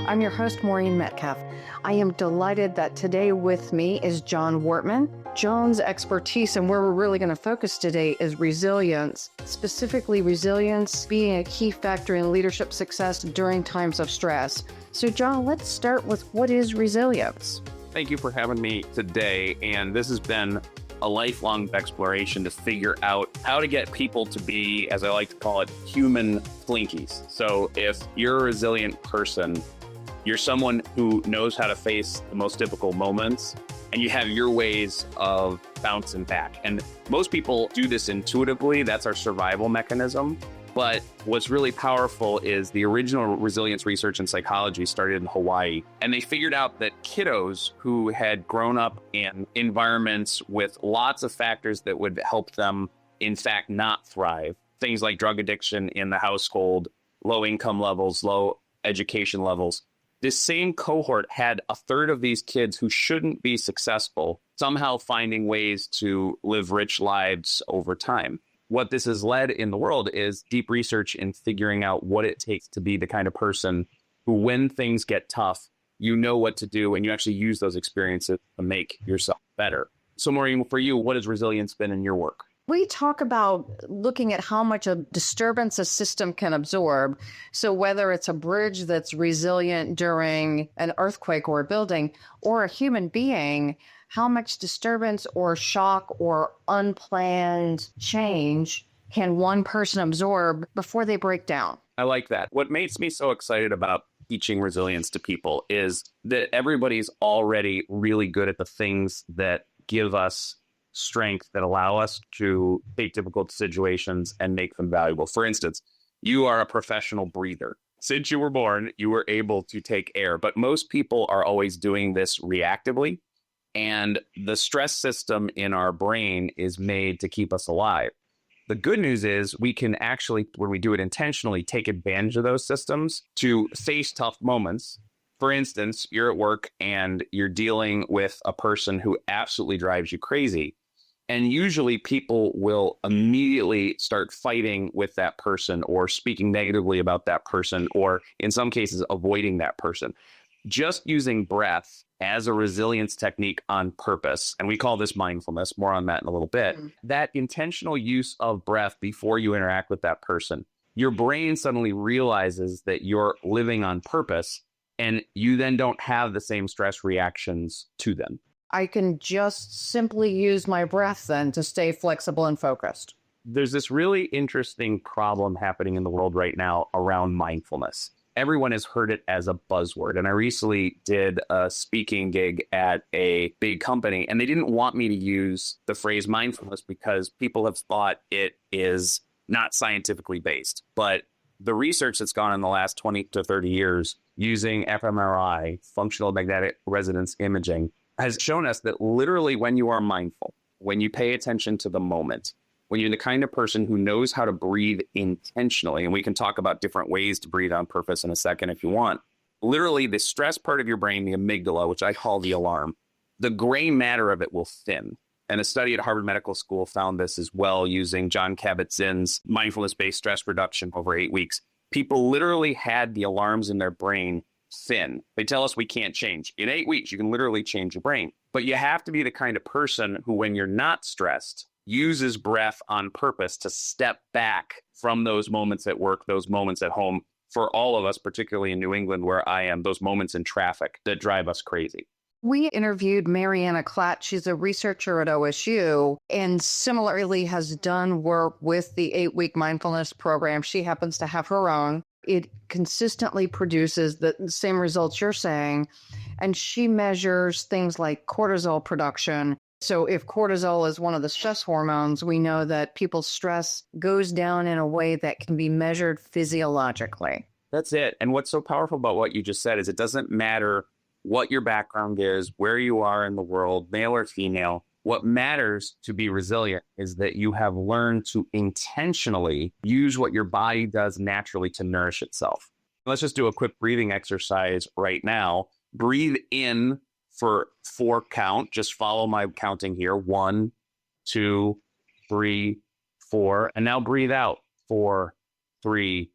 I'm your host, Maureen Metcalf. I am delighted that today with me is Jon Wortmann. Jon's expertise and where we're really going to focus today is resilience, specifically resilience being a key factor in leadership success during times of stress. So Jon, let's start with what is resilience? Thank you for having me today. And this has been a lifelong exploration to figure out how to get people to be, as I like to call it, human flinkies. So if you're a resilient person, you're someone who knows how to face the most difficult moments, and you have your ways of bouncing back. And most people do this intuitively. That's our survival mechanism. But what's really powerful is the original resilience research in psychology started in Hawaii. And they figured out that kiddos who had grown up in environments with lots of factors that would help them, in fact, not thrive, things like drug addiction in the household, low income levels, low education levels, this same cohort had a third of these kids who shouldn't be successful somehow finding ways to live rich lives over time. What this has led in the world is deep research in figuring out what it takes to be the kind of person who, when things get tough, you know what to do and you actually use those experiences to make yourself better. So Maureen, for you, what has resilience been in your work? We talk about looking at how much a disturbance a system can absorb. So whether it's a bridge that's resilient during an earthquake or a building, or a human being, how much disturbance or shock or unplanned change can one person absorb before they break down? I like that. What makes me so excited about teaching resilience to people is that everybody's already really good at the things that give us strength, that allow us to take difficult situations and make them valuable. For instance, you are a professional breather. Since you were born, you were able to take air, but most people are always doing this reactively. And the stress system in our brain is made to keep us alive. The good news is we can actually, when we do it intentionally, take advantage of those systems to face tough moments. For instance, you're at work and you're dealing with a person who absolutely drives you crazy. And usually people will immediately start fighting with that person or speaking negatively about that person, or in some cases, avoiding that person. Just using breath as a resilience technique on purpose, and we call this mindfulness, more on that in a little bit, that intentional use of breath before you interact with that person, your brain suddenly realizes that you're living on purpose, and you then don't have the same stress reactions to them. I can just simply use my breath then to stay flexible and focused. There's this really interesting problem happening in the world right now around mindfulness. Everyone has heard it as a buzzword. And I recently did a speaking gig at a big company, and they didn't want me to use the phrase mindfulness because people have thought it is not scientifically based. But the research that's gone in the last 20 to 30 years using fMRI, functional magnetic resonance imaging, has shown us that literally when you are mindful, when you pay attention to the moment, when you're the kind of person who knows how to breathe intentionally, and we can talk about different ways to breathe on purpose in a second if you want, literally the stress part of your brain, the amygdala, which I call the alarm, the gray matter of it will thin. And a study at Harvard Medical School found this as well using Jon Kabat-Zinn's mindfulness-based stress reduction over 8 weeks. People literally had the alarms in their brain thin. They tell us we can't change. In 8 weeks, you can literally change your brain. But you have to be the kind of person who, when you're not stressed, uses breath on purpose to step back from those moments at work, those moments at home. For all of us, particularly in New England, where I am, those moments in traffic that drive us crazy. We interviewed Mariana Klatt. She's a researcher at OSU and similarly has done work with the 8-week mindfulness program. She happens to have her own. It consistently produces the same results you're saying. And she measures things like cortisol production. So if cortisol is one of the stress hormones, we know that people's stress goes down in a way that can be measured physiologically. That's it. And what's so powerful about what you just said is it doesn't matter what your background is, where you are in the world, male or female. What matters to be resilient is that you have learned to intentionally use what your body does naturally to nourish itself. Let's just do a quick breathing exercise right now. Breathe in for 4 count. Just follow my counting here. 1, 2, 3, 4. And now breathe out. 4, 3,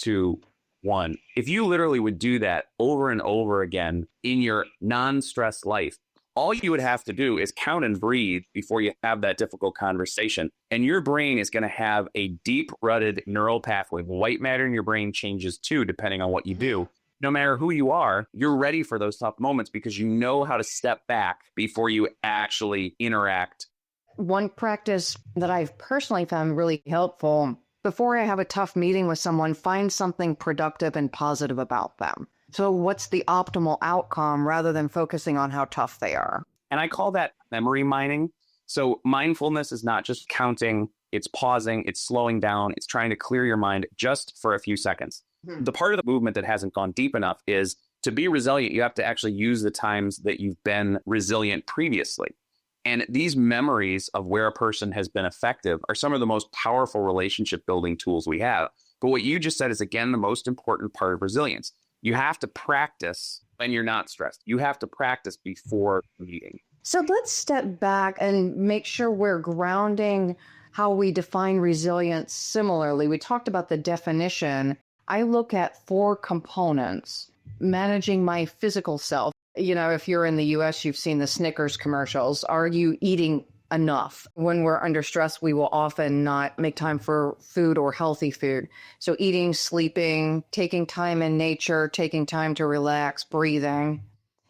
2, one. If you literally would do that over and over again in your non-stress life, all you would have to do is count and breathe before you have that difficult conversation. And your brain is going to have a deep-rooted neural pathway. White matter in your brain changes too, depending on what you do. No matter who you are, you're ready for those tough moments because you know how to step back before you actually interact. One practice that I've personally found really helpful, before I have a tough meeting with someone, find something productive and positive about them. So what's the optimal outcome rather than focusing on how tough they are? And I call that memory mining. So mindfulness is not just counting, it's pausing, it's slowing down, it's trying to clear your mind just for a few seconds. The part of the movement that hasn't gone deep enough is to be resilient, you have to actually use the times that you've been resilient previously. And these memories of where a person has been effective are some of the most powerful relationship building tools we have. But what you just said is, again, the most important part of resilience. You have to practice when you're not stressed. You have to practice before the meeting. So let's step back and make sure we're grounding how we define resilience similarly. We talked about the definition. I look at 4 components: managing my physical self. You know, if you're in the US, you've seen the Snickers commercials. Are you eating enough? When we're under stress, we will often not make time for food or healthy food. So eating, sleeping, taking time in nature, taking time to relax, breathing.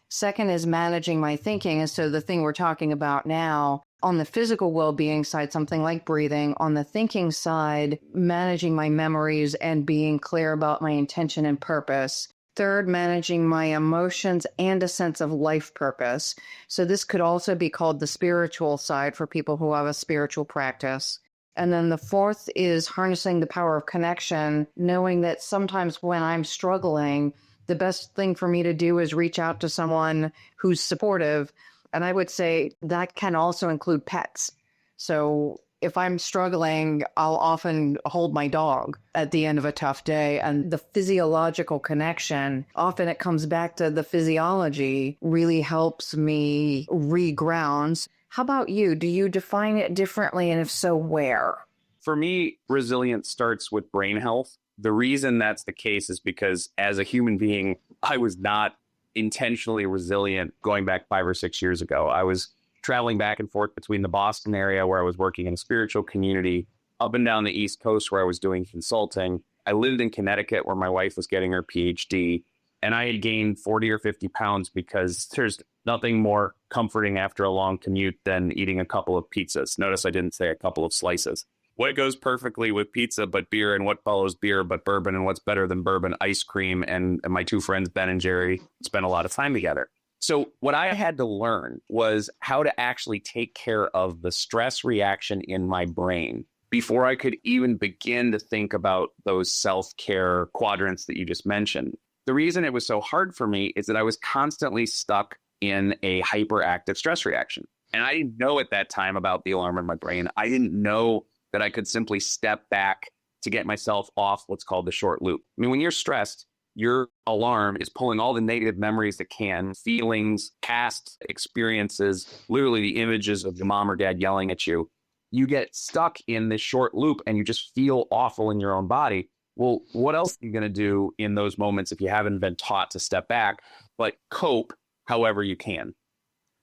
Second is managing my thinking. And so the thing we're talking about now, on the physical well-being side, something like breathing. On the thinking side, managing my memories and being clear about my intention and purpose. Third, managing my emotions and a sense of life purpose. So this could also be called the spiritual side for people who have a spiritual practice. And then the fourth is harnessing the power of connection, knowing that sometimes when I'm struggling, the best thing for me to do is reach out to someone who's supportive. And I would say that can also include pets. So if I'm struggling, I'll often hold my dog at the end of a tough day. And the physiological connection, often it comes back to the physiology, really helps me reground. How about you? Do you define it differently? And if so, where? For me, resilience starts with brain health. The reason that's the case is because as a human being, I was not intentionally resilient going back 5 or 6 years ago. I was traveling back and forth between the Boston area where I was working in a spiritual community, up and down the East Coast where I was doing consulting. I lived in Connecticut where my wife was getting her PhD, and I had gained 40 or 50 pounds because there's nothing more comforting after a long commute than eating a couple of pizzas. Notice I didn't say a couple of slices. What goes perfectly with pizza but beer, and what follows beer but bourbon, and what's better than bourbon? Ice cream. And my 2 friends, Ben and Jerry, spent a lot of time together. So what I had to learn was how to actually take care of the stress reaction in my brain before I could even begin to think about those self-care quadrants that you just mentioned. The reason it was so hard for me is that I was constantly stuck in a hyperactive stress reaction. And I didn't know at that time about the alarm in my brain. I didn't know that I could simply step back to get myself off what's called the short loop. I mean, when you're stressed, your alarm is pulling all the negative memories it can, feelings, past experiences, literally the images of your mom or dad yelling at you. You get stuck in this short loop and you just feel awful in your own body. Well, what else are you going to do in those moments if you haven't been taught to step back, but cope however you can?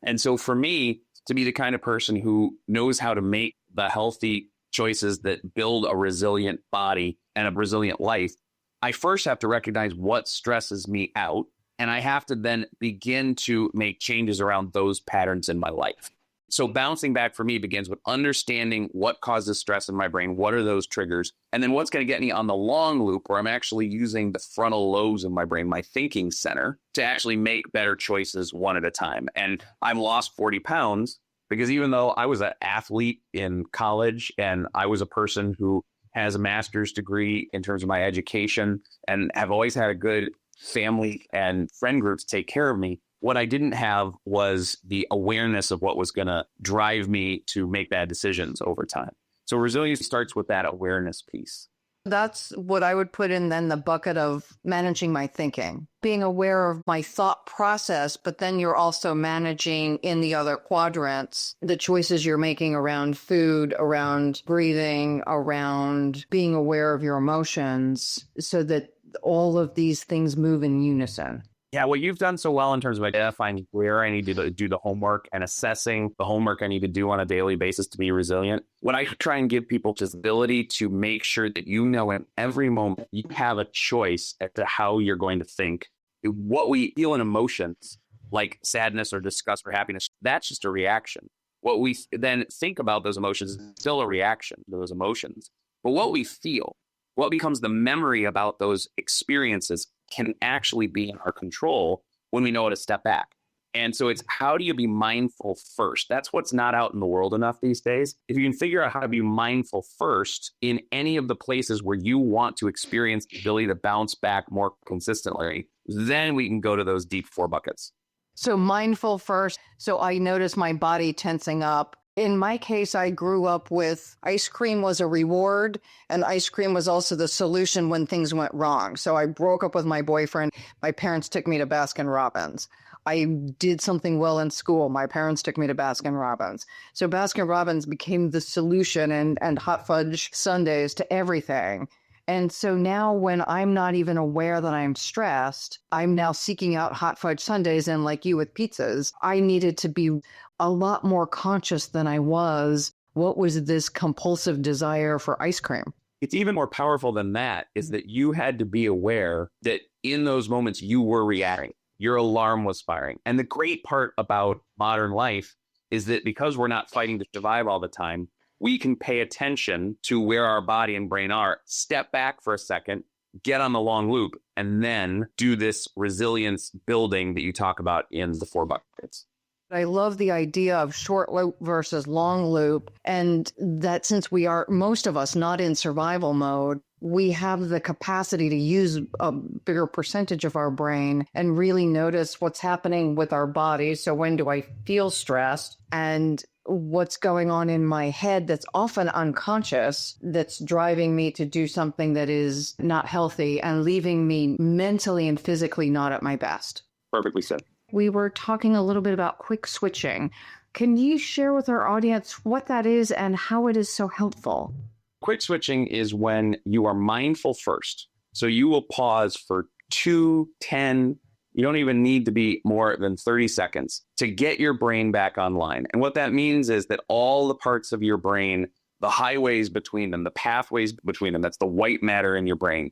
And so for me, to be the kind of person who knows how to make the healthy choices that build a resilient body and a resilient life, I first have to recognize what stresses me out, and I have to then begin to make changes around those patterns in my life. So bouncing back for me begins with understanding what causes stress in my brain, what are those triggers, and then what's going to get me on the long loop where I'm actually using the frontal lobes of my brain, my thinking center, to actually make better choices one at a time. And I've lost 40 pounds because even though I was an athlete in college and I was a person who has a master's degree in terms of my education and have always had a good family and friend group to take care of me, what I didn't have was the awareness of what was going to drive me to make bad decisions over time. So resilience starts with that awareness piece. That's what I would put in then the bucket of managing my thinking, being aware of my thought process, but then you're also managing in the other quadrants, the choices you're making around food, around breathing, around being aware of your emotions so that all of these things move in unison. Yeah, what you've done so well in terms of identifying where I need to do the homework and assessing the homework I need to do on a daily basis to be resilient. What I try and give people is the ability to make sure that you know in every moment you have a choice as to how you're going to think. What we feel in emotions, like sadness or disgust or happiness, that's just a reaction. What we then think about those emotions is still a reaction to those emotions. But what we feel, what becomes the memory about those experiences can actually be in our control when we know how to step back. And so it's how do you be mindful first? That's what's not out in the world enough these days. If you can figure out how to be mindful first in any of the places where you want to experience the ability to bounce back more consistently, then we can go to those deep 4 buckets. So mindful first. So I notice my body tensing up. In my case, I grew up with ice cream was a reward, and ice cream was also the solution when things went wrong. So I broke up with my boyfriend. My parents took me to Baskin-Robbins. I did something well in school. My parents took me to Baskin-Robbins. So Baskin-Robbins became the solution and hot fudge sundaes to everything. And so now when I'm not even aware that I'm stressed, I'm now seeking out hot fudge sundaes, and like you with pizzas, I needed to be a lot more conscious than I was. What was this compulsive desire for ice cream? It's even more powerful than that is that you had to be aware that in those moments you were reacting. Your alarm was firing. And the great part about modern life is that because we're not fighting to survive all the time, we can pay attention to where our body and brain are, step back for a second, get on the long loop, and then do this resilience building that you talk about in the 4 buckets. I love the idea of short loop versus long loop, and that since we are, most of us, not in survival mode, we have the capacity to use a bigger percentage of our brain and really notice what's happening with our body. So when do I feel stressed? And what's going on in my head that's often unconscious that's driving me to do something that is not healthy and leaving me mentally and physically not at my best. Perfectly said. We were talking a little bit about quick switching. Can you share with our audience what that is and how it is so helpful? Quick switching is when you are mindful first. So you will pause for 2, 10, you don't even need to be more than 30 seconds to get your brain back online. And what that means is that all the parts of your brain, the highways between them, the pathways between them, that's the white matter in your brain,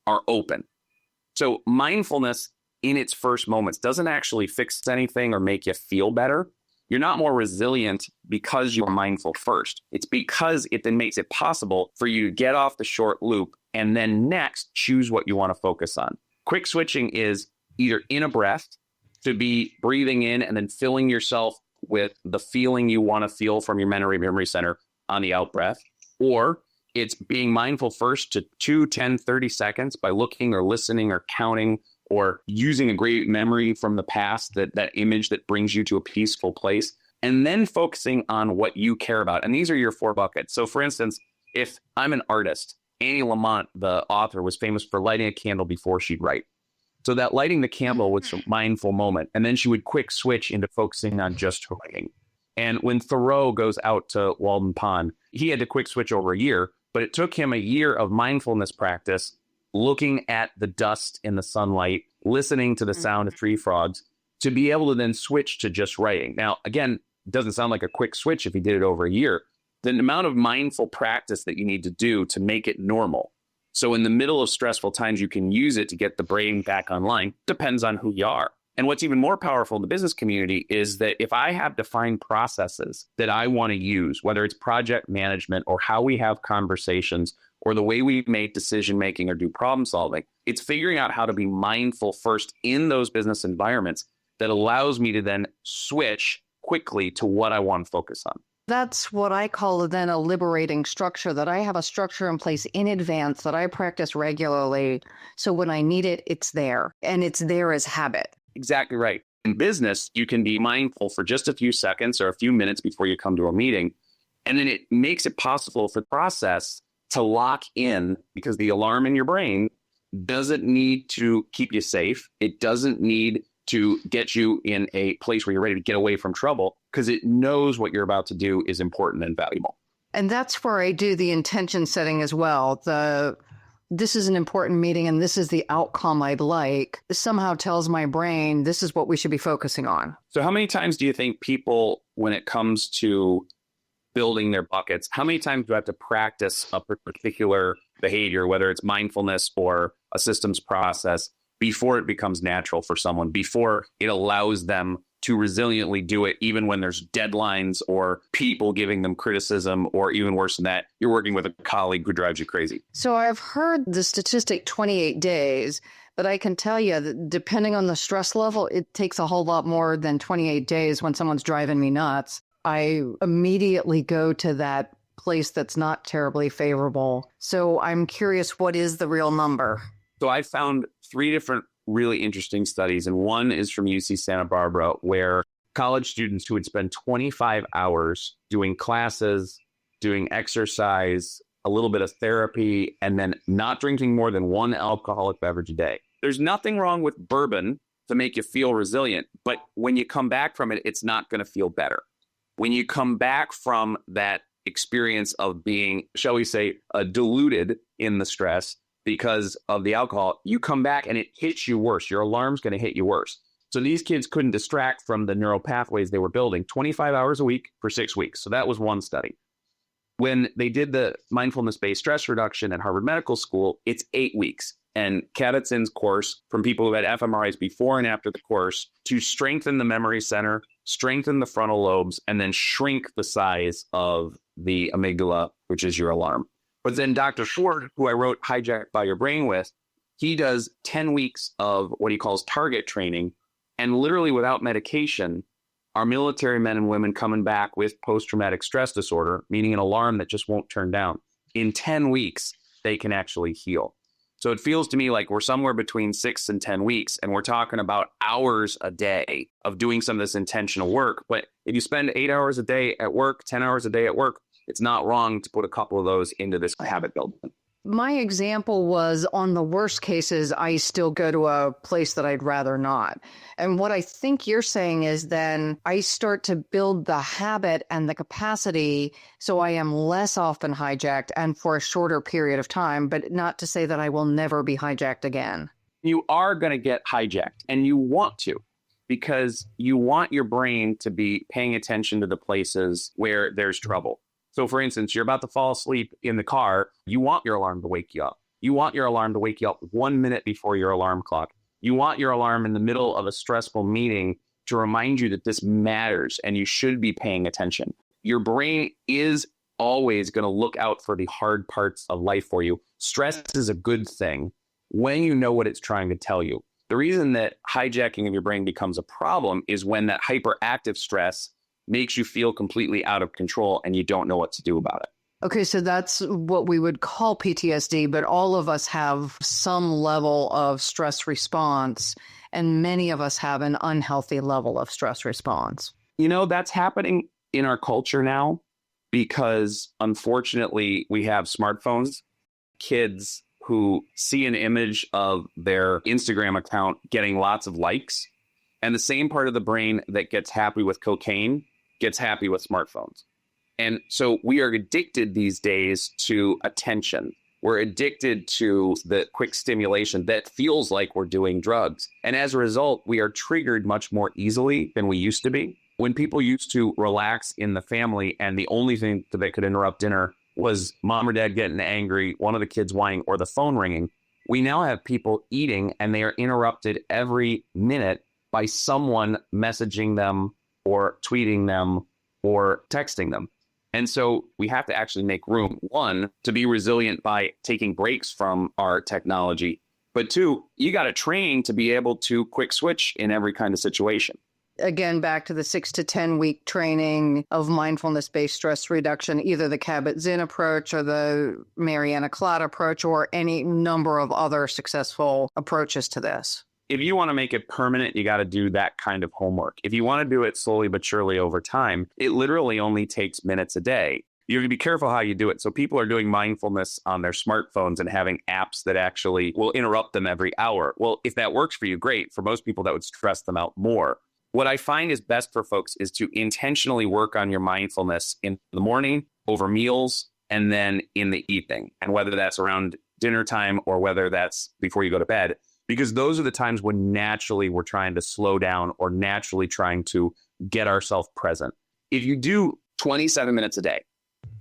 are open. So mindfulness in its first moments doesn't actually fix anything or make you feel better. You're not more resilient because you're mindful first. It's because it then makes it possible for you to get off the short loop and then next choose what you want to focus on. Quick switching is either in a breath, to be breathing in and then filling yourself with the feeling you want to feel from your memory center on the out breath, or it's being mindful first to 2, 10, 30 seconds by looking or listening or counting or using a great memory from the past, that image that brings you to a peaceful place, and then focusing on what you care about. And these are your 4 buckets. So for instance, if I'm an artist, Annie Lamont, the author, was famous for lighting a candle before she'd write. So that lighting the candle was a mindful moment. And then she would quick switch into focusing on just her writing. And when Thoreau goes out to Walden Pond, he had to quick switch over a year, but it took him a year of mindfulness practice, looking at the dust in the sunlight, listening to the sound of tree frogs, to be able to then switch to just writing. Now, again, it doesn't sound like a quick switch if he did it over a year. The amount of mindful practice that you need to do to make it normal. So in the middle of stressful times, you can use it to get the brain back online. Depends on who you are. And what's even more powerful in the business community is that if I have defined processes that I want to use, whether it's project management or how we have conversations or the way we make decision making or do problem solving, it's figuring out how to be mindful first in those business environments that allows me to then switch quickly to what I want to focus on. That's what I call then a liberating structure, that I have a structure in place in advance that I practice regularly. So when I need it, it's there, and it's there as habit. Exactly right. In business, you can be mindful for just a few seconds or a few minutes before you come to a meeting. And then it makes it possible for the process to lock in, because the alarm in your brain doesn't need to keep you safe. It doesn't need to get you in a place where you're ready to get away from trouble, because it knows what you're about to do is important and valuable. And that's where I do the intention setting as well. this is an important meeting and this is the outcome I'd like, somehow tells my brain this is what we should be focusing on. So how many times do you think people, when it comes to building their buckets, how many times do I have to practice a particular behavior, whether it's mindfulness or a systems process, before it becomes natural for someone, before it allows them to resiliently do it, even when there's deadlines or people giving them criticism, or even worse than that, you're working with a colleague who drives you crazy? So I've heard the statistic 28 days, but I can tell you that depending on the stress level, it takes a whole lot more than 28 days when someone's driving me nuts. I immediately go to that place that's not terribly favorable. So I'm curious, what is the real number? So I found 3 different really interesting studies, and one is from UC Santa Barbara, where college students who would spend 25 hours doing classes, doing exercise, a little bit of therapy, and then not drinking more than 1 alcoholic beverage a day. There's nothing wrong with bourbon to make you feel resilient, but when you come back from it, it's not going to feel better. When you come back from that experience of being, shall we say, diluted in the stress because of the alcohol, you come back and it hits you worse. Your alarm's going to hit you worse. So these kids couldn't distract from the neural pathways they were building 25 hours a week for 6 weeks. So that was one study. When they did the mindfulness-based stress reduction at Harvard Medical School, it's 8 weeks. And Kabat-Zinn's course, from people who had fMRIs before and after the course, to strengthen the memory center, strengthen the frontal lobes, and then shrink the size of the amygdala, which is your alarm. But then Dr. Ford, who I wrote Hijacked by Your Brain with, he does 10 weeks of what he calls target training. And literally without medication, our military men and women coming back with post-traumatic stress disorder, meaning an alarm that just won't turn down, in 10 weeks, they can actually heal. So it feels to me like we're somewhere between 6 and 10 weeks, and we're talking about hours a day of doing some of this intentional work. But if you spend 8 hours a day at work, 10 hours a day at work, it's not wrong to put a couple of those into this habit building. My example was, on the worst cases, I still go to a place that I'd rather not. And what I think you're saying is then I start to build the habit and the capacity so I am less often hijacked and for a shorter period of time, but not to say that I will never be hijacked again. You are going to get hijacked, and you want to, because you want your brain to be paying attention to the places where there's trouble. So for instance, you're about to fall asleep in the car. You want your alarm to wake you up. You want your alarm to wake you up 1 minute before your alarm clock. You want your alarm in the middle of a stressful meeting to remind you that this matters and you should be paying attention. Your brain is always going to look out for the hard parts of life for you. Stress is a good thing when you know what it's trying to tell you. The reason that hijacking of your brain becomes a problem is when that hyperactive stress makes you feel completely out of control and you don't know what to do about it. Okay, so that's what we would call PTSD, but all of us have some level of stress response, and many of us have an unhealthy level of stress response. You know, that's happening in our culture now because, unfortunately, we have smartphones. Kids who see an image of their Instagram account getting lots of likes, and the same part of the brain that gets happy with cocaine gets happy with smartphones. And so we are addicted these days to attention. We're addicted to the quick stimulation that feels like we're doing drugs. And as a result, we are triggered much more easily than we used to be. When people used to relax in the family and the only thing that could interrupt dinner was mom or dad getting angry, one of the kids whining, or the phone ringing, we now have people eating and they are interrupted every minute by someone messaging them or tweeting them or texting them. And so we have to actually make room, one, to be resilient by taking breaks from our technology. But two, you got to train to be able to quick switch in every kind of situation. Again, back to the 6 to 10 week training of mindfulness-based stress reduction, either the Kabat-Zinn approach or the Mariana Klatt approach or any number of other successful approaches to this. If you want to make it permanent, you got to do that kind of homework. If you want to do it slowly but surely over time, it literally only takes minutes a day. You have to be careful how you do it. So people are doing mindfulness on their smartphones and having apps that actually will interrupt them every hour. Well, if that works for you, great. For most people, that would stress them out more. What I find is best for folks is to intentionally work on your mindfulness in the morning, over meals, and then in the evening, and whether that's around dinner time or whether that's before you go to bed, because those are the times when naturally we're trying to slow down or naturally trying to get ourselves present. If you do 27 minutes a day,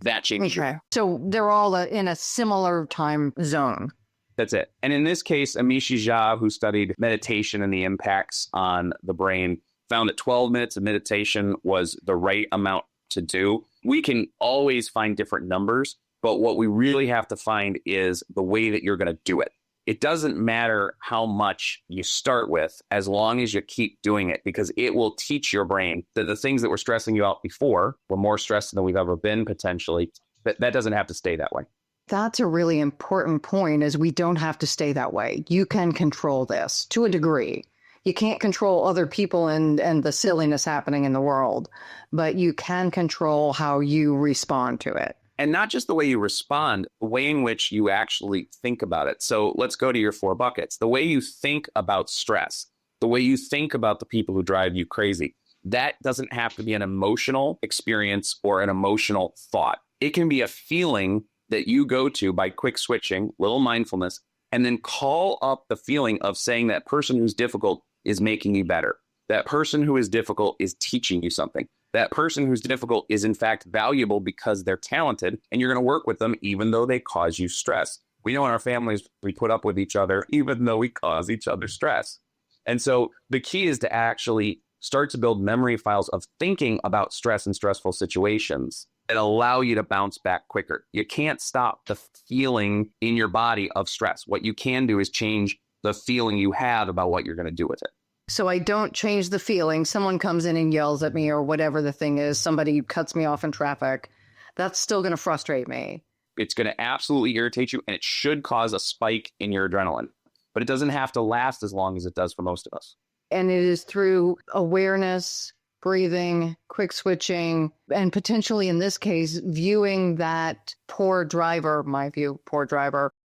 that changes. Okay. So they're all in a similar time zone. That's it. And in this case, Amishi Jha, who studied meditation and the impacts on the brain, found that 12 minutes of meditation was the right amount to do. We can always find different numbers, but what we really have to find is the way that you're going to do it. It doesn't matter how much you start with, as long as you keep doing it, because it will teach your brain that the things that were stressing you out before were more stressed than we've ever been potentially, but that doesn't have to stay that way. That's a really important point, is we don't have to stay that way. You can control this to a degree. You can't control other people and the silliness happening in the world, but you can control how you respond to it. And not just the way you respond, the way in which you actually think about it. So let's go to your 4 buckets. The way you think about stress, the way you think about the people who drive you crazy, that doesn't have to be an emotional experience or an emotional thought. It can be a feeling that you go to by quick switching, little mindfulness, and then call up the feeling of saying that person who's difficult is making you better. That person who is difficult is teaching you something. That person who's difficult is in fact valuable because they're talented, and you're going to work with them even though they cause you stress. We know in our families, we put up with each other even though we cause each other stress. And so the key is to actually start to build memory files of thinking about stress and stressful situations that allow you to bounce back quicker. You can't stop the feeling in your body of stress. What you can do is change the feeling you have about what you're going to do with it. So I don't change the feeling. Someone comes in and yells at me or whatever the thing is. Somebody cuts me off in traffic. That's still going to frustrate me. It's going to absolutely irritate you, and it should cause a spike in your adrenaline. But it doesn't have to last as long as it does for most of us. And it is through awareness, breathing, quick switching, and potentially in this case, viewing that poor driver,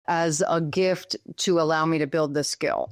as a gift to allow me to build this skill.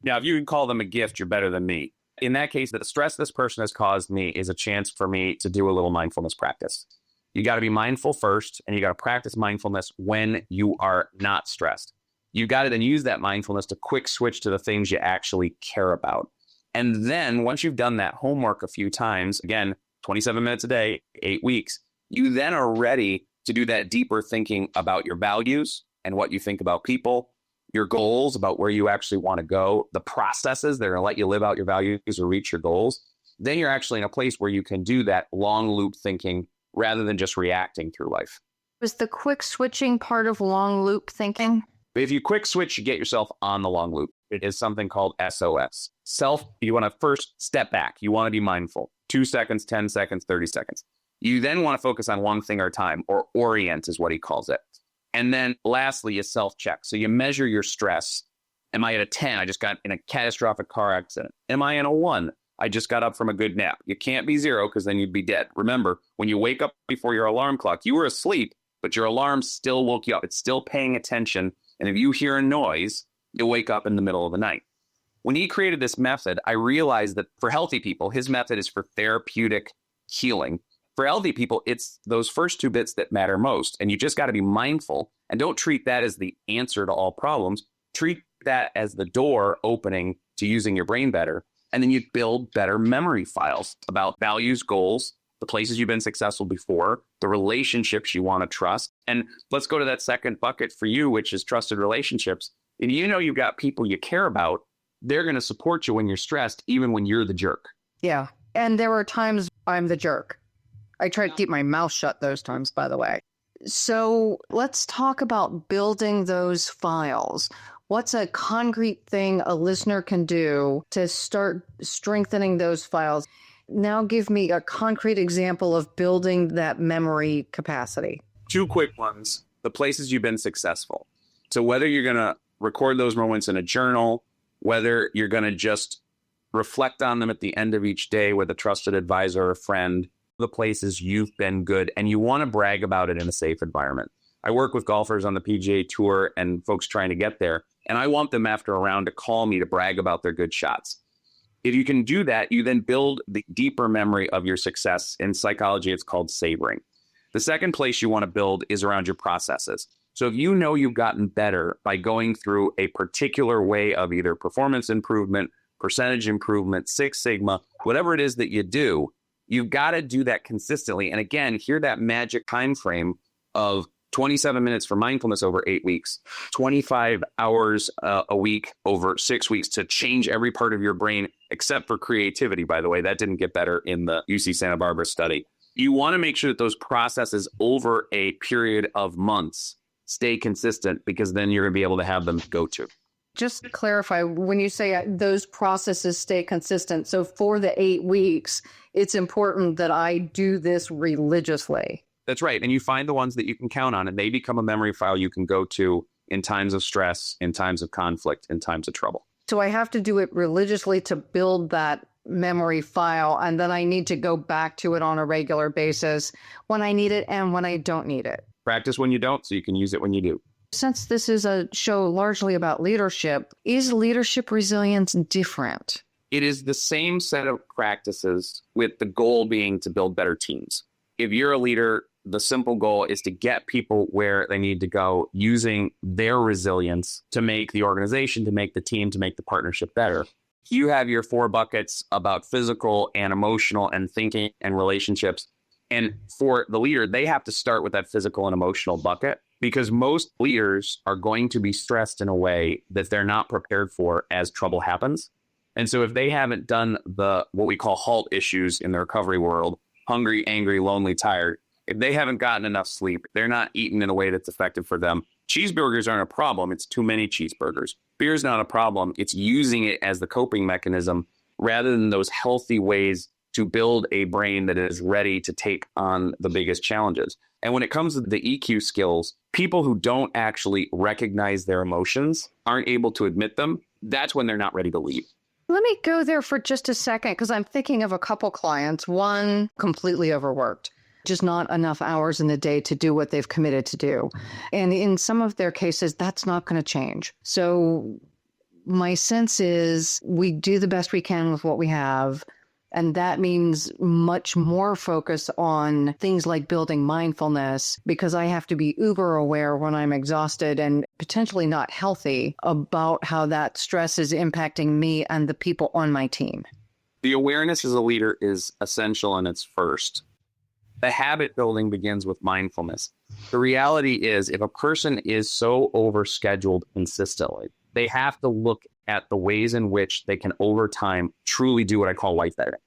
Now, if you can call them a gift, you're better than me. In that case, the stress this person has caused me is a chance for me to do a little mindfulness practice. You got to be mindful first, and you got to practice mindfulness when you are not stressed. You got to then use that mindfulness to quick switch to the things you actually care about. And then once you've done that homework a few times, again, 27 minutes a day, 8 weeks, you then are ready to do that deeper thinking about your values and what you think about people, your goals, about where you actually want to go, the processes that are going to let you live out your values or reach your goals. Then you're actually in a place where you can do that long loop thinking rather than just reacting through life. Was the quick switching part of long loop thinking? If you quick switch, you get yourself on the long loop. It is something called SOS. You want to first step back. You want to be mindful. 2 seconds, 10 seconds, 30 seconds. You then want to focus on one thing at a time, or orient is what he calls it. And then lastly, you self-check. So you measure your stress. Am I at a 10? I just got in a catastrophic car accident. Am I in a 1? I just got up from a good nap. You can't be 0 because then you'd be dead. Remember, when you wake up before your alarm clock, you were asleep, but your alarm still woke you up. It's still paying attention. And if you hear a noise, you'll wake up in the middle of the night. When he created this method, I realized that for healthy people, his method is for therapeutic healing. For healthy people, it's those first 2 bits that matter most. And you just got to be mindful, and don't treat that as the answer to all problems. Treat that as the door opening to using your brain better. And then you build better memory files about values, goals, the places you've been successful before, the relationships you want to trust. And let's go to that second bucket for you, which is trusted relationships. If you know you've got people you care about, they're going to support you when you're stressed, even when you're the jerk. Yeah. And there are times I'm the jerk. I try to keep my mouth shut those times, by the way. So let's talk about building those files. What's a concrete thing a listener can do to start strengthening those files? Now give me a concrete example of building that memory capacity. 2 quick ones. The places you've been successful. So whether you're going to record those moments in a journal, whether you're going to just reflect on them at the end of each day with a trusted advisor or friend, the places you've been good, and you want to brag about it in a safe environment. I work with golfers on the PGA Tour and folks trying to get there, and I want them after a round to call me to brag about their good shots. If you can do that, you then build the deeper memory of your success. In psychology, it's called savoring. The second place you want to build is around your processes. So if you know you've gotten better by going through a particular way of either performance improvement, percentage improvement, Six Sigma, whatever it is that you do, you've got to do that consistently. And again, hear that magic time frame of 27 minutes for mindfulness over 8 weeks, 25 hours a week over 6 weeks to change every part of your brain, except for creativity, by the way. That didn't get better in the UC Santa Barbara study. You want to make sure that those processes over a period of months stay consistent, because then you're going to be able to have them go to. Just to clarify, when you say those processes stay consistent, so for the 8 weeks, it's important that I do this religiously. That's right. And you find the ones that you can count on, and they become a memory file you can go to in times of stress, in times of conflict, in times of trouble. So I have to do it religiously to build that memory file, and then I need to go back to it on a regular basis when I need it and when I don't need it. Practice when you don't, so you can use it when you do. Since this is a show largely about leadership, is leadership resilience different? It is the same set of practices, with the goal being to build better teams. If you're a leader, the simple goal is to get people where they need to go using their resilience to make the organization, to make the team, to make the partnership better. You have your 4 buckets about physical and emotional and thinking and relationships. And for the leader, they have to start with that physical and emotional bucket, because most leaders are going to be stressed in a way that they're not prepared for as trouble happens. And so if they haven't done the what we call HALT issues in the recovery world, hungry, angry, lonely, tired, if they haven't gotten enough sleep, they're not eating in a way that's effective for them. Cheeseburgers aren't a problem. It's too many cheeseburgers. Beer's not a problem. It's using it as the coping mechanism rather than those healthy ways to build a brain that is ready to take on the biggest challenges. And when it comes to the EQ skills, people who don't actually recognize their emotions, aren't able to admit them, that's when they're not ready to lead. Let me go there for just a second, because I'm thinking of a couple clients. One, completely overworked, just not enough hours in the day to do what they've committed to do. And in some of their cases, that's not going to change. So my sense is we do the best we can with what we have. And that means much more focus on things like building mindfulness, because I have to be uber aware when I'm exhausted and potentially not healthy about how that stress is impacting me and the people on my team. The awareness as a leader is essential, and it's first. The habit building begins with mindfulness. The reality is, if a person is so overscheduled consistently, they have to look at the ways in which they can, over time, truly do what I call life editing.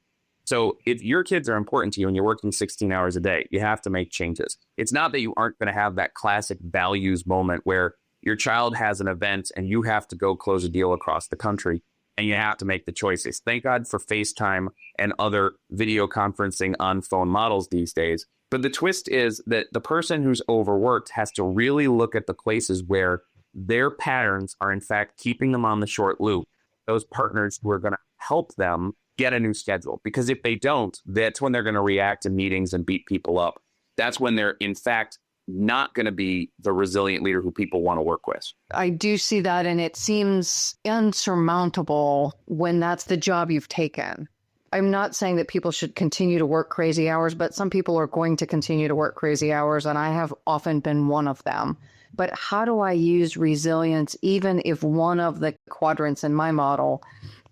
So if your kids are important to you and you're working 16 hours a day, you have to make changes. It's not that you aren't going to have that classic values moment where your child has an event and you have to go close a deal across the country and you have to make the choices. Thank God for FaceTime and other video conferencing on phone models these days. But the twist is that the person who's overworked has to really look at the places where their patterns are in fact keeping them on the short loop. Those partners who are going to help them get a new schedule. Because if they don't, that's when they're going to react in meetings and beat people up. That's when they're in fact not going to be the resilient leader who people want to work with. I do see that, and it seems insurmountable when that's the job you've taken. I'm not saying that people should continue to work crazy hours, but some people are going to continue to work crazy hours, and I have often been one of them. But how do I use resilience even if one of the quadrants in my model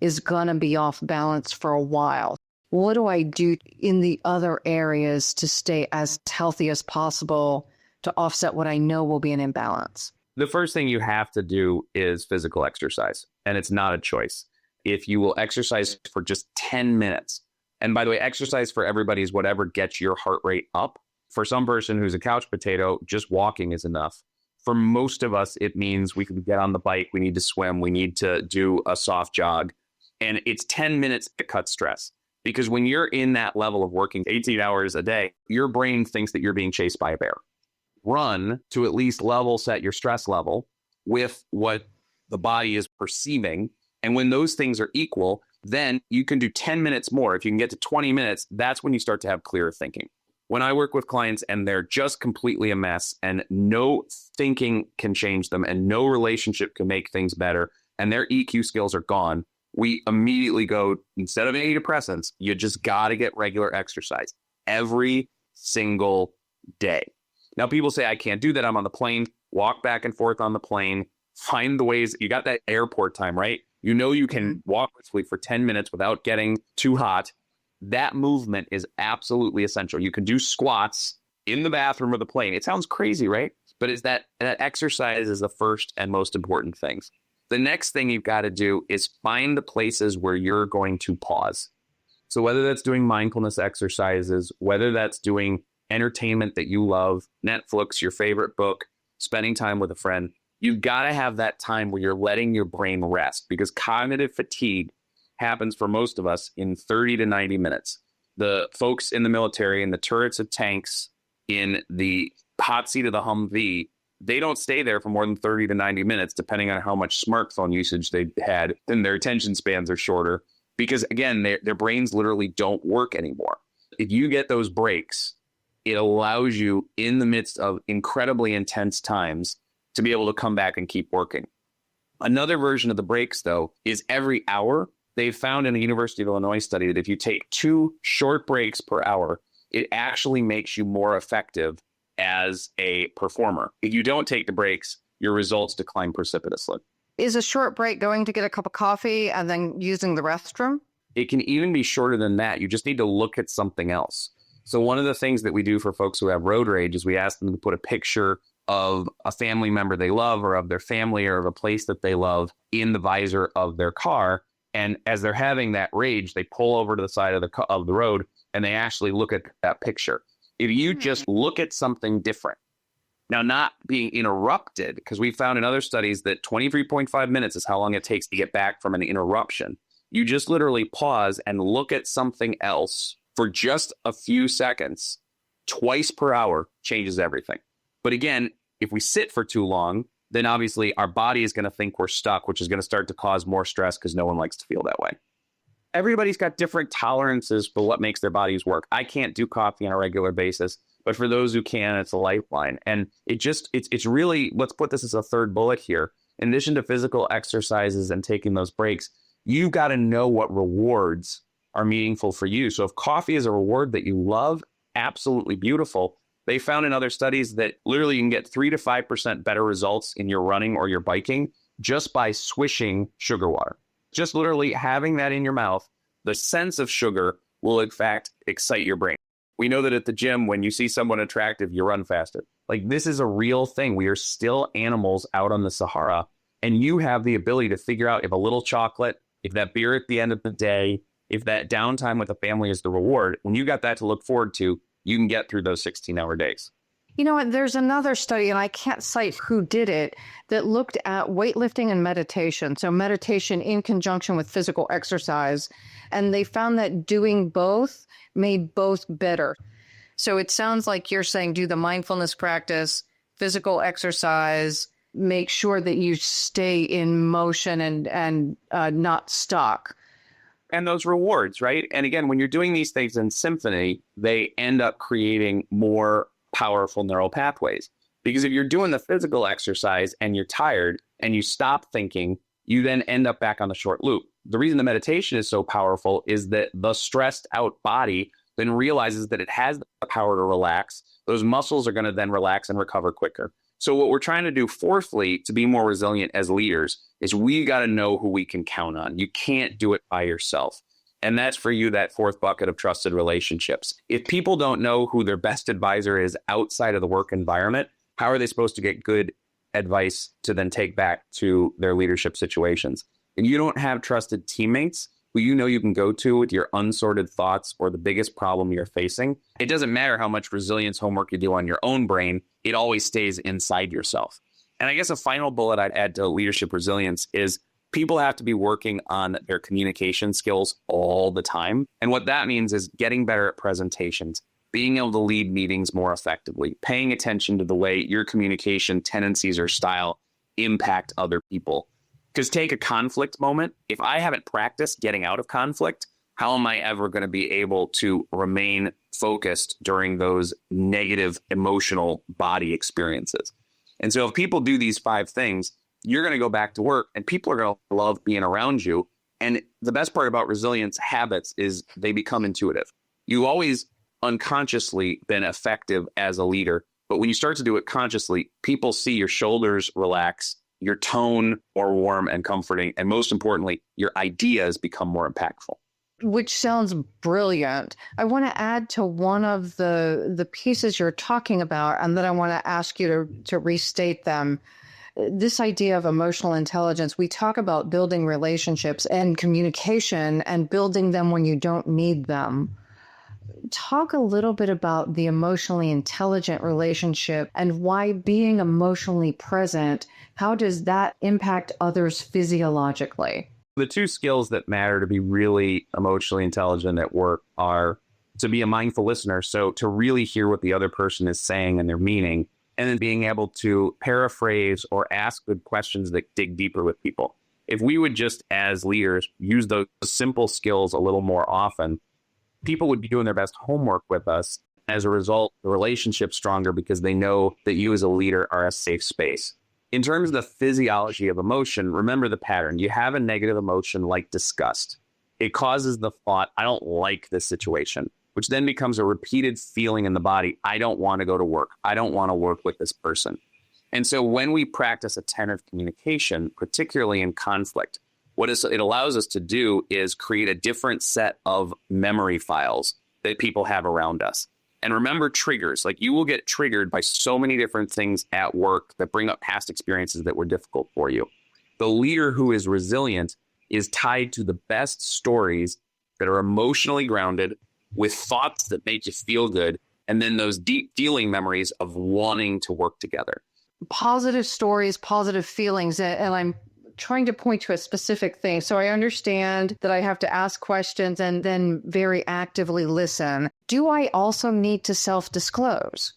is going to be off balance for a while? What do I do in the other areas to stay as healthy as possible to offset what I know will be an imbalance? The first thing you have to do is physical exercise, and it's not a choice. If you will exercise for just 10 minutes, and by the way, exercise for everybody is whatever gets your heart rate up. For some person who's a couch potato, just walking is enough. For most of us, it means we can get on the bike, we need to swim, we need to do a soft jog. And it's 10 minutes to cut stress. Because when you're in that level of working 18 hours a day, your brain thinks that you're being chased by a bear. Run to at least level set your stress level with what the body is perceiving. And when those things are equal, then you can do 10 minutes more. If you can get to 20 minutes, that's when you start to have clearer thinking. When I work with clients and they're just completely a mess and no thinking can change them and no relationship can make things better and their EQ skills are gone, we immediately go, instead of antidepressants, you just got to get regular exercise every single day. Now, people say, I can't do that. I'm on the plane. Walk back and forth on the plane. Find the ways. You got that airport time, right? You know you can walk for 10 minutes without getting too hot. That movement is absolutely essential. You can do squats in the bathroom of the plane. It sounds crazy, right? But it's that exercise is the first and most important things. The next thing you've got to do is find the places where you're going to pause. So whether that's doing mindfulness exercises, whether that's doing entertainment that you love, Netflix, your favorite book, spending time with a friend, you've got to have that time where you're letting your brain rest, because cognitive fatigue happens for most of us in 30 to 90 minutes. The folks in the military, in the turrets of tanks, in the hot seat of the Humvee, they don't stay there for more than 30 to 90 minutes, depending on how much smartphone usage they had. Then their attention spans are shorter because, again, their brains literally don't work anymore. If you get those breaks, it allows you in the midst of incredibly intense times to be able to come back and keep working. Another version of the breaks, though, is every hour. They've found in a University of Illinois study that if you take 2 short breaks per hour, it actually makes you more effective as a performer. If you don't take the breaks, your results decline precipitously. Is a short break going to get a cup of coffee and then using the restroom? It can even be shorter than that. You just need to look at something else. So one of the things that we do for folks who have road rage is we ask them to put a picture of a family member they love or of their family or of a place that they love in the visor of their car. And as they're having that rage, they pull over to the side of the road and they actually look at that picture. If you just look at something different, now not being interrupted, because we found in other studies that 23.5 minutes is how long it takes to get back from an interruption. You just literally pause and look at something else for just a few seconds, twice per hour changes everything. But again, if we sit for too long, then obviously our body is going to think we're stuck, which is going to start to cause more stress because no one likes to feel that way. Everybody's got different tolerances for what makes their bodies work. I can't do coffee on a regular basis, but for those who can, it's a lifeline. And it's really, let's put this as a third bullet here. In addition to physical exercises and taking those breaks, you've got to know what rewards are meaningful for you. So if coffee is a reward that you love, absolutely beautiful. They found in other studies that literally you can get 3 to 5% better results in your running or your biking just by swishing sugar water. Just literally having that in your mouth, the sense of sugar will in fact excite your brain. We know that at the gym, when you see someone attractive, you run faster. Like, this is a real thing. We are still animals out on the Sahara, and you have the ability to figure out if a little chocolate, if that beer at the end of the day, if that downtime with the family is the reward. When you got that to look forward to, you can get through those 16-hour days. You know what? There's another study, and I can't cite who did it, that looked at weightlifting and meditation. So meditation in conjunction with physical exercise. And they found that doing both made both better. So it sounds like you're saying do the mindfulness practice, physical exercise, make sure that you stay in motion and not stuck. And those rewards, right? And again, when you're doing these things in symphony, they end up creating more powerful neural pathways. Because if you're doing the physical exercise and you're tired and you stop thinking, you then end up back on the short loop. The reason the meditation is so powerful is that the stressed out body then realizes that it has the power to relax. Those muscles are going to then relax and recover quicker. So what we're trying to do, fourthly, to be more resilient as leaders, is we got to know who we can count on. You can't do it by yourself. And that's for you, that fourth bucket of trusted relationships. If people don't know who their best advisor is outside of the work environment, how are they supposed to get good advice to then take back to their leadership situations? If you don't have trusted teammates who you know you can go to with your unsorted thoughts or the biggest problem you're facing, it doesn't matter how much resilience homework you do on your own brain, it always stays inside yourself. And I guess a final bullet I'd add to leadership resilience is people have to be working on their communication skills all the time. And what that means is getting better at presentations, being able to lead meetings more effectively, paying attention to the way your communication tendencies or style impact other people. Because take a conflict moment. If I haven't practiced getting out of conflict, how am I ever going to be able to remain focused during those negative emotional body experiences? And so if people do these 5 things, you're going to go back to work and people are going to love being around you. And the best part about resilience habits is they become intuitive. You always unconsciously been effective as a leader. But when you start to do it consciously, people see your shoulders relax, your tone more warm and comforting, and most importantly, your ideas become more impactful. Which sounds brilliant. I want to add to one of the pieces you're talking about, and then I want to ask you to restate them. This idea of emotional intelligence, we talk about building relationships and communication and building them when you don't need them. Talk a little bit about the emotionally intelligent relationship and why being emotionally present, how does that impact others physiologically? The two skills that matter to be really emotionally intelligent at work are to be a mindful listener, so to really hear what the other person is saying and their meaning, and then being able to paraphrase or ask good questions that dig deeper with people. If we would just, as leaders, use those simple skills a little more often, people would be doing their best homework with us. As a result, the relationship's stronger because they know that you as a leader are a safe space. In terms of the physiology of emotion, remember the pattern. You have a negative emotion like disgust. It causes the thought, I don't like this situation, which then becomes a repeated feeling in the body. I don't want to go to work. I don't want to work with this person. And so when we practice attentive communication, particularly in conflict, what it allows us to do is create a different set of memory files that people have around us. And remember triggers, like you will get triggered by so many different things at work that bring up past experiences that were difficult for you. The leader who is resilient is tied to the best stories that are emotionally grounded with thoughts that make you feel good, and then those deep feeling memories of wanting to work together. Positive stories, positive feelings, and I'm trying to point to a specific thing. So I understand that I have to ask questions and then very actively listen. Do I also need to self-disclose?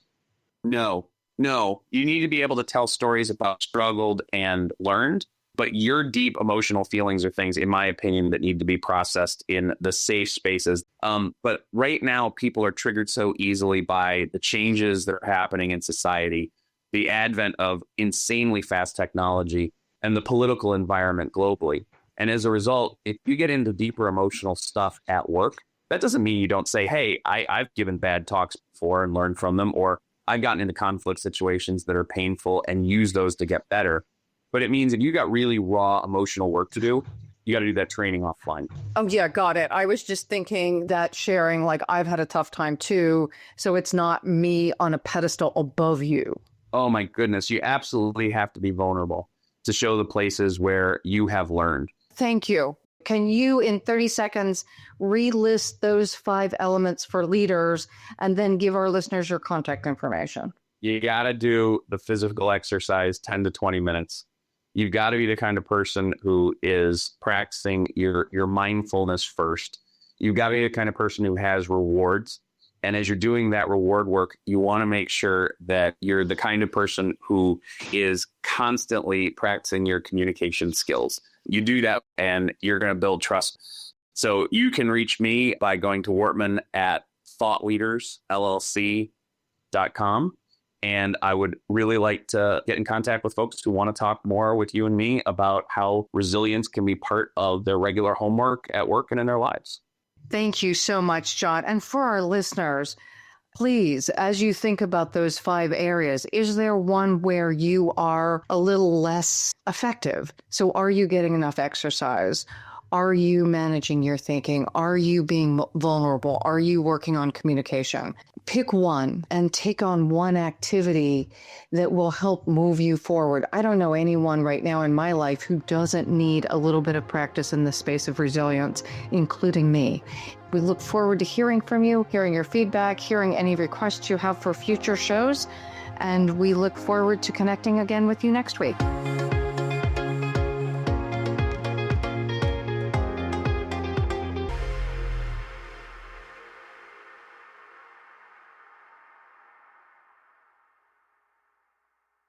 No. You need to be able to tell stories about struggled and learned, but your deep emotional feelings are things, in my opinion, that need to be processed in the safe spaces. But right now, people are triggered so easily by the changes that are happening in society, the advent of insanely fast technology, and the political environment globally. And as a result, if you get into deeper emotional stuff at work, that doesn't mean you don't say, hey, I've given bad talks before and learned from them, or I've gotten into conflict situations that are painful and use those to get better. But it means if you got really raw emotional work to do, you got to do that training offline. Oh, yeah, got it. I was just thinking that sharing, like, I've had a tough time too, so it's not me on a pedestal above you. Oh, my goodness. You absolutely have to be vulnerable to show the places where you have learned. Thank you. Can you, in 30 seconds, relist those 5 elements for leaders and then give our listeners your contact information? You got to do the physical exercise 10 to 20 minutes. You've got to be the kind of person who is practicing your mindfulness first. You've got to be the kind of person who has rewards. And as you're doing that reward work, you want to make sure that you're the kind of person who is constantly practicing your communication skills. You do that and you're going to build trust. So you can reach me by going to Wortmann at thoughtleadersllc.com. And I would really like to get in contact with folks who want to talk more with you and me about how resilience can be part of their regular homework at work and in their lives. Thank you so much, Jon. And for our listeners, please, as you think about those 5 areas, is there one where you are a little less effective? So are you getting enough exercise? Are you managing your thinking? Are you being vulnerable? Are you working on communication? Pick one and take on one activity that will help move you forward. I don't know anyone right now in my life who doesn't need a little bit of practice in the space of resilience, including me. We look forward to hearing from you, hearing your feedback, hearing any requests you have for future shows, and we look forward to connecting again with you next week.